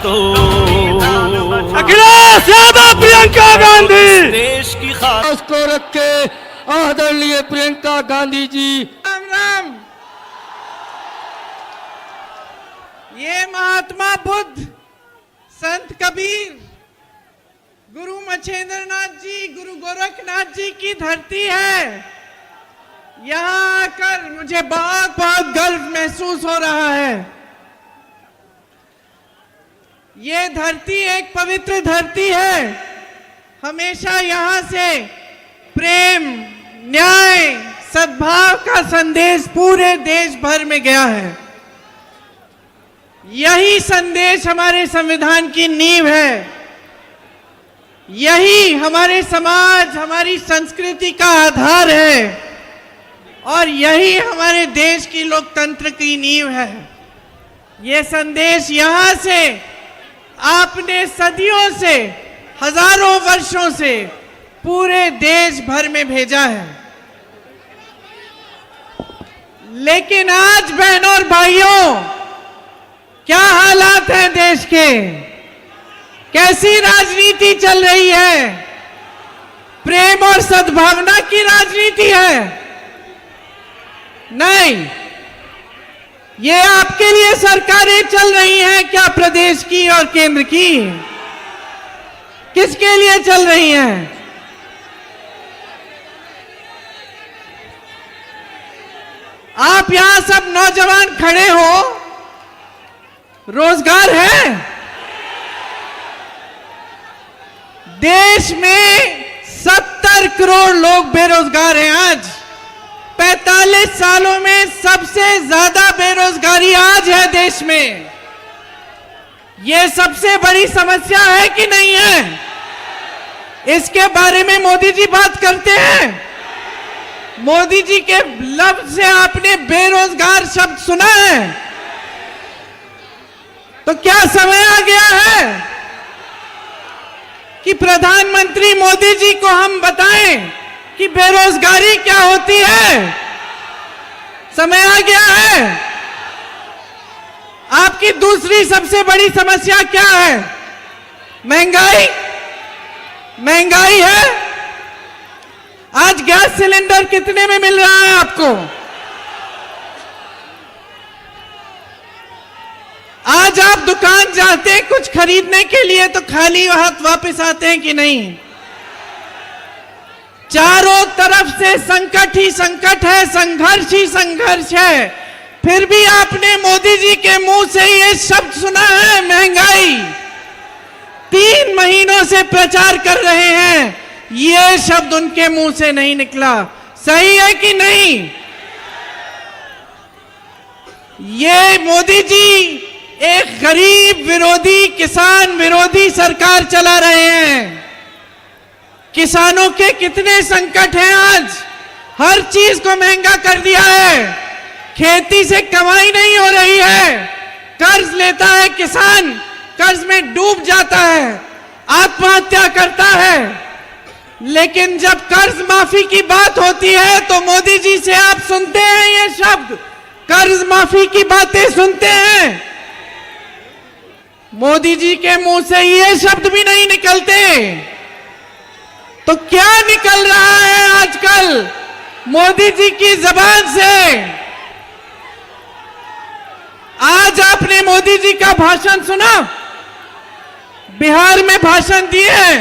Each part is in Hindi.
तो अखिलेश यादव प्रियंका गांधी देश की खास को रखे आदरणीय प्रियंका गांधी जी। राम राम। ये महात्मा बुद्ध, संत कबीर, गुरु मच्छेंद्रनाथ जी, गुरु गोरखनाथ जी की धरती है। यहाँ आकर मुझे बहुत बहुत गर्व महसूस हो रहा है। ये धरती एक पवित्र धरती है। हमेशा यहाँ से प्रेम, न्याय, सद्भाव का संदेश पूरे देश भर में गया है। यही संदेश हमारे संविधान की नींव है। यही हमारे समाज, हमारी संस्कृति का आधार है और यही हमारे देश की लोकतंत्र की नींव है। ये संदेश यहाँ से आपने सदियों से, हजारों वर्षों से पूरे देश भर में भेजा है। लेकिन आज बहनों और भाइयों, क्या हालात हैं देश के? कैसी राजनीति चल रही है? प्रेम और सद्भावना की राजनीति है? नहीं, ये आपके लिए सरकारें चल रही हैं क्या? प्रदेश की और केंद्र की? किसके लिए चल रही हैं? आप यहां सब नौजवान खड़े हो, रोजगार है? देश में 70 करोड़ लोग बेरोजगार हैं आज। 45 सालों में सबसे ज्यादा बेरोजगारी आज है देश में। यह सबसे बड़ी समस्या है कि नहीं है? इसके बारे में मोदी जी बात करते हैं। मोदी जी के लफ्ज से आपने बेरोजगार शब्द सुना है? तो क्या समय आ गया है कि प्रधानमंत्री मोदी जी को हम बताएं कि बेरोजगारी क्या होती है? समय आ गया है। आपकी दूसरी सबसे बड़ी समस्या क्या है? महंगाई। महंगाई है। आज गैस सिलेंडर कितने में मिल रहा है आपको? आज आप दुकान जाते हैं कुछ खरीदने के लिए तो खाली हाथ वापस आते हैं कि नहीं? चारों तरफ से संकट ही संकट है, संघर्ष ही संघर्ष है। फिर भी आपने मोदी जी के मुंह से ये शब्द सुना है, महंगाई। 3 महीनों से प्रचार कर रहे हैं, ये शब्द उनके मुंह से नहीं निकला। सही है कि नहीं? ये मोदी जी एक गरीब विरोधी, किसान विरोधी सरकार चला रहे हैं। किसानों के कितने संकट हैं आज। हर चीज को महंगा कर दिया है। खेती से कमाई नहीं हो रही है। कर्ज लेता है किसान, कर्ज में डूब जाता है, आत्महत्या करता है। लेकिन जब कर्ज माफी की बात होती है तो मोदी जी से आप सुनते हैं ये शब्द, कर्ज माफी की बातें सुनते हैं। मोदी जी के मुंह से ये शब्द भी नहीं निकलते। तो क्या निकल रहा है आजकल मोदी जी की जबान से? आज आपने मोदी जी का भाषण सुना, बिहार में भाषण दिए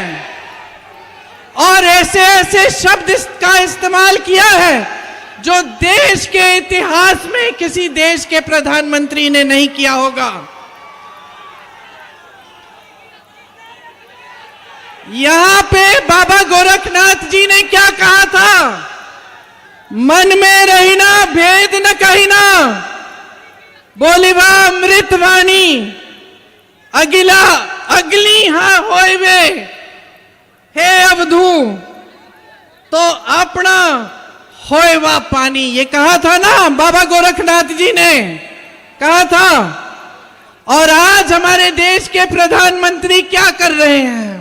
और ऐसे ऐसे शब्द का इस्तेमाल किया है जो देश के इतिहास में किसी देश के प्रधानमंत्री ने नहीं किया होगा। यहां पे बाबा गोरखनाथ जी ने क्या कहा था? मन में रहिना भेद न कहिना, बोलिबा अमृत वाणी, अगिला अगली हाँ होइबे, हे अवधू तो अपना होइबा पानी। ये कहा था ना बाबा गोरखनाथ जी ने कहा था। और आज हमारे देश के प्रधानमंत्री क्या कर रहे हैं?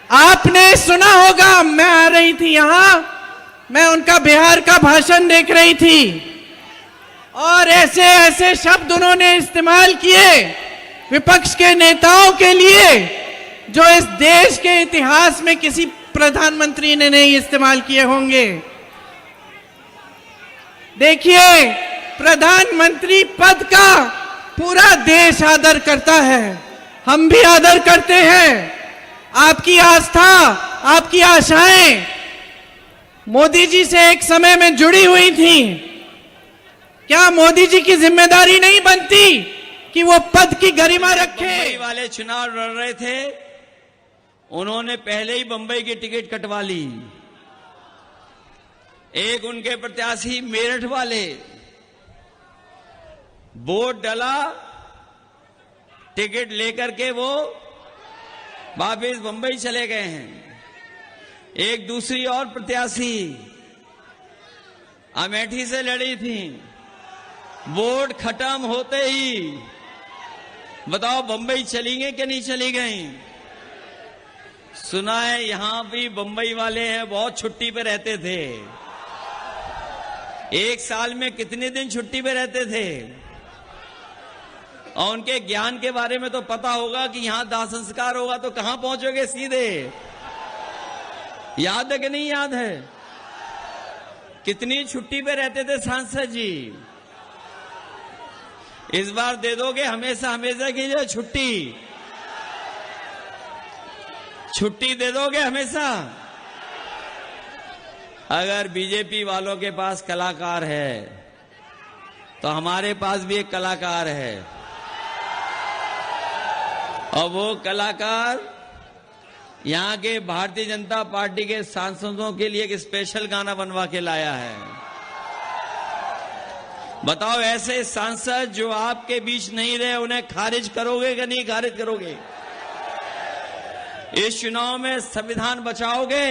आपने सुना होगा, मैं आ रही थी यहां, मैं उनका बिहार का भाषण देख रही थी और ऐसे ऐसे शब्द उन्होंने इस्तेमाल किए विपक्ष के नेताओं के लिए जो इस देश के इतिहास में किसी प्रधानमंत्री ने नहीं इस्तेमाल किए होंगे। देखिए, प्रधानमंत्री पद का पूरा देश आदर करता है, हम भी आदर करते हैं। आपकी आस्था, आपकी आशाएं मोदी जी से एक समय में जुड़ी हुई थी। क्या मोदी जी की जिम्मेदारी नहीं बनती कि वो पद की गरिमा रखे? बंबई वाले चुनाव लड़ रहे थे, उन्होंने पहले ही बंबई की टिकट कटवा ली। एक उनके प्रत्याशी मेरठ वाले, वोट डाला, टिकट लेकर के वो वापिस बंबई चले गए हैं। एक दूसरी और प्रत्याशी अमेठी से लड़ी थी, वोट खत्म होते ही बताओ बंबई चली गई कि नहीं चली गई? सुना है यहां भी बंबई वाले हैं, बहुत छुट्टी पे रहते थे। एक साल में कितने दिन छुट्टी पे रहते थे? और उनके ज्ञान के बारे में तो पता होगा कि यहां दाह संस्कार होगा तो कहां पहुंचोगे सीधे। याद है कि नहीं याद है? कितनी छुट्टी पे रहते थे सांसद जी? इस बार दे दोगे हमेशा हमेशा की जो छुट्टी दे दोगे हमेशा? अगर बीजेपी वालों के पास कलाकार है तो हमारे पास भी एक कलाकार है, और वो कलाकार यहां के भारतीय जनता पार्टी के सांसदों के लिए एक स्पेशल गाना बनवा के लाया है। बताओ, ऐसे सांसद जो आपके बीच नहीं रहे उन्हें खारिज करोगे कि नहीं खारिज करोगे? इस चुनाव में संविधान बचाओगे